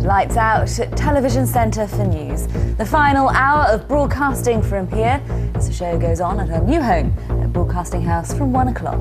lights out at Television Centre for news. The final hour of broadcasting from here as the show goes on at our new home at Broadcasting House from 1 o'clock.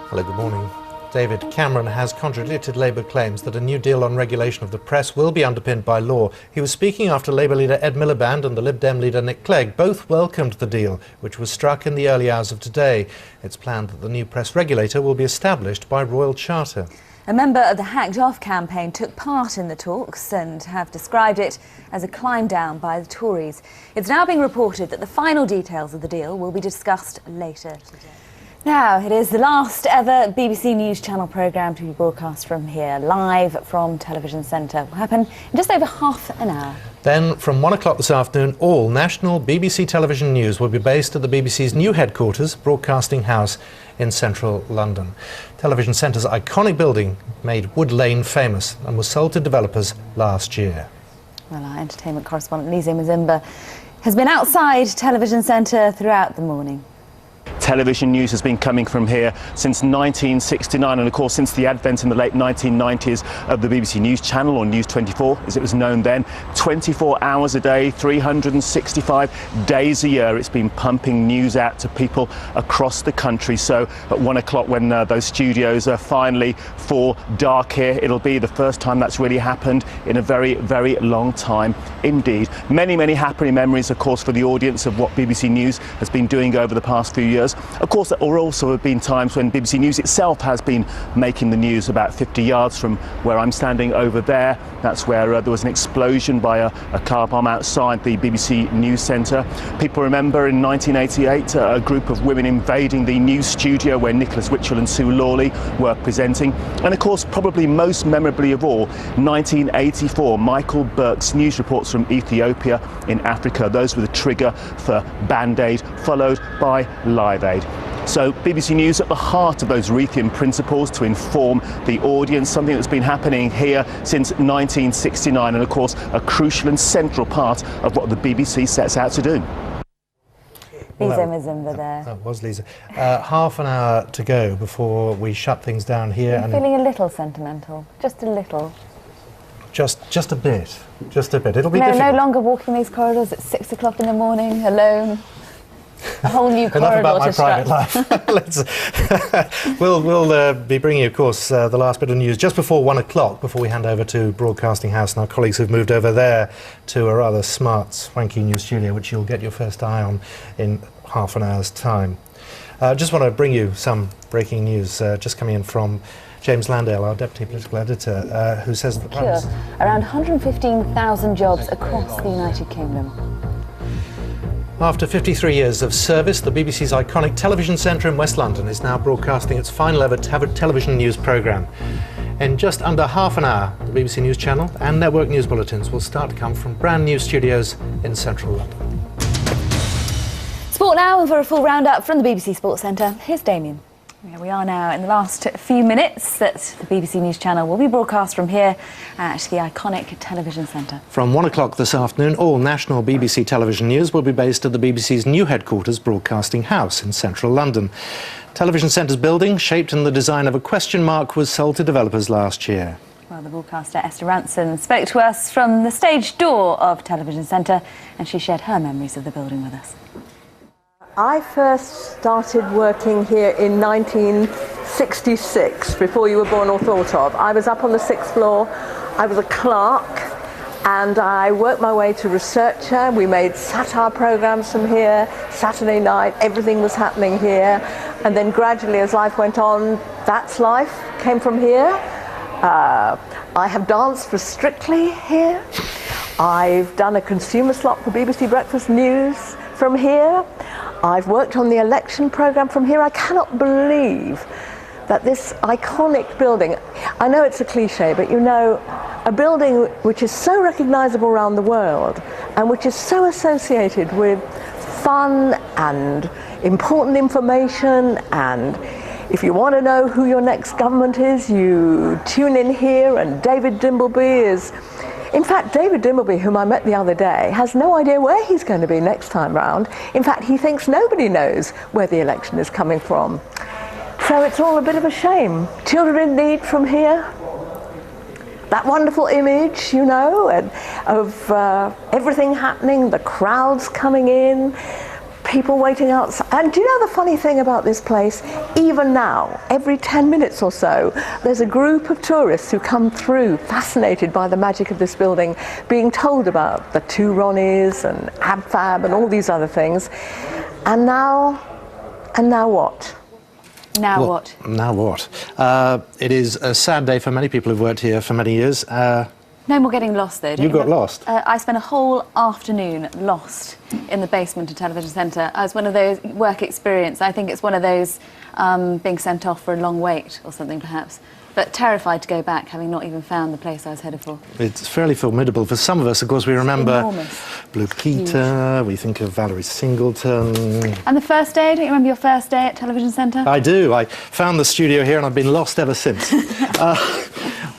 Hello, good morning. David Cameron has contradicted Labour claims that a new deal on regulation of the press will be underpinned by law. He was speaking after Labour leader Ed Miliband and the Lib Dem leader Nick Clegg both welcomed the deal, which was struck in the early hours of today. It's planned that the new press regulator will be established by royal charter. A member of the Hacked Off campaign took part in the talks and have described it as a climb down by the Tories. It's now being reported that the final details of the deal will be discussed later today. Now, it is the last ever BBC News Channel programme to be broadcast from here, live from Television Centre. It will happen in just over half an hour. Then, from 1 o'clock this afternoon, all national BBC television news will be based at the BBC's new headquarters, Broadcasting House, in central London. Television Centre's iconic building made Wood Lane famous and was sold to developers last year. Well, our entertainment correspondent Lisa Mazimba has been outside Television Centre throughout the morning. Television news has been coming from here since 1969, and of course since the advent in the late 1990s of the BBC News Channel, or News 24 as it was known then. 24 hours a day, 365 days a year, it's been pumping news out to people across the country. So at 1 o'clock, when those studios are finally for dark here, it'll be the first time that's really happened in a very, very long time indeed. Many, many happy memories, of course, for the audience of what BBC News has been doing over the past few years. Of course, there also have been times when BBC News itself has been making the news. About 50 yards from where I'm standing over there, that's where there was an explosion by a car bomb outside the BBC News Centre. People remember in 1988 a group of women invading the news studio where Nicholas Witchell and Sue Lawley were presenting. And of course, probably most memorably of all, 1984, Michael Burke's news reports from Ethiopia in Africa. Those were the trigger for Band Aid, followed by Live Aid. So BBC News at the heart of those Reithian principles to inform the audience, something that's been happening here since 1969, and of course a crucial and central part of what the BBC sets out to do. Lisa Mazimba there. That was Lisa. Half an hour to go before we shut things down here. I'm feeling a little sentimental, just a little. Just a bit. It'll be difficult. No longer walking these corridors at 6 o'clock in the morning alone. A whole new corridor Enough about my to strut. private life. We'll be bringing you, of course, the last bit of news just before 1 o'clock, before we hand over to Broadcasting House and our colleagues who've moved over there to a rather smart, swanky new studio, which you'll get your first eye on in half an hour's time. Just want to bring you some breaking news just coming in from James Landale, our Deputy Political Editor, who says that around 115,000 jobs across the United Kingdom. After 53 years of service, the BBC's iconic Television Centre in West London is now broadcasting its final ever television news programme. In just under half an hour, the BBC News Channel and network news bulletins will start to come from brand new studios in central London. Sport now, and for a full roundup from the BBC Sports Centre, here's Damien. Here we are now in the last few minutes that the BBC News Channel will be broadcast from here at the iconic Television Centre. From 1 o'clock this afternoon, all national BBC television news will be based at the BBC's new headquarters, Broadcasting House, in central London. Television Centre's building, shaped in the design of a question mark, was sold to developers last year. Well, the broadcaster Esther Ranson spoke to us from the stage door of Television Centre, and she shared her memories of the building with us. I first started working here in 1966, before you were born or thought of. I was up on the 6th floor, I was a clerk, and I worked my way to researcher. We made satire programmes from here, Saturday night, everything was happening here. And then gradually, as life went on, That's Life came from here. I have danced for Strictly here. I've done a consumer slot for BBC Breakfast News from here. I've worked on the election programme from here. I cannot believe that this iconic building, I know it's a cliche, but you know, a building which is so recognisable around the world and which is so associated with fun and important information and If you want to know who your next government is, you tune in here, and David Dimbleby is... In fact, David Dimbleby, whom I met the other day, has no idea where he's going to be next time round. In fact, he thinks nobody knows where the election is coming from. So it's all a bit of a shame. Children in need from here. That wonderful image, you know, of everything happening, the crowds coming in, people waiting outside. And do you know the funny thing about this place? Even now, every 10 minutes or so, there's a group of tourists who come through, fascinated by the magic of this building, being told about the two Ronnies and AbFab and all these other things. And now what? Now what? Now what? It is a sad day for many people who've worked here for many years. No more getting lost, though. You got lost? I spent a whole afternoon lost in the basement of Television Centre. I was one of those work experience. I think it's one of those being sent off for a long wait or something, perhaps. But terrified to go back, having not even found the place I was headed for. It's fairly formidable. For some of us, of course, we remember enormous. Blue Peter, we think of Valerie Singleton. And the first day, don't you remember your first day at Television Centre? I do. I found the studio here and I've been lost ever since.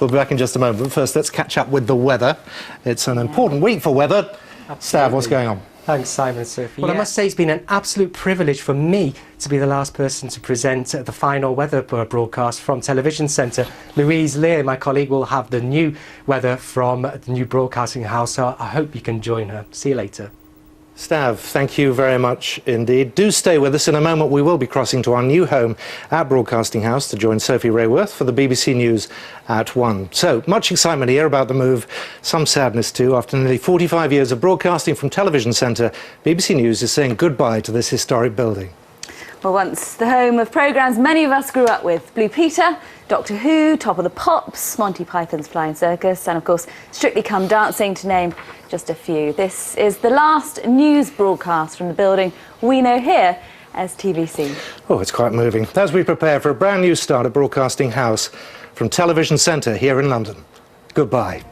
We'll be back in just a moment. But first, let's catch up with the weather. It's an important week for weather. Stav, what's going on? Thanks, Simon, Sophie. Well, I must say it's been an absolute privilege for me to be the last person to present the final weather broadcast from Television Centre. Louise Lear, my colleague, will have the new weather from the new broadcasting house, so I hope you can join her. See you later. Stav, thank you very much indeed. Do stay with us. In a moment we will be crossing to our new home at Broadcasting House to join Sophie Rayworth for the BBC News at 1. So, much excitement here about the move, some sadness too. After nearly 45 years of broadcasting from Television Centre, BBC News is saying goodbye to this historic building. Well, once the home of programmes many of us grew up with. Blue Peter, Doctor Who, Top of the Pops, Monty Python's Flying Circus, and of course Strictly Come Dancing, to name just a few. This is the last news broadcast from the building we know here as TVC. Oh, it's quite moving. As we prepare for a brand new start at Broadcasting House from Television Centre here in London. Goodbye.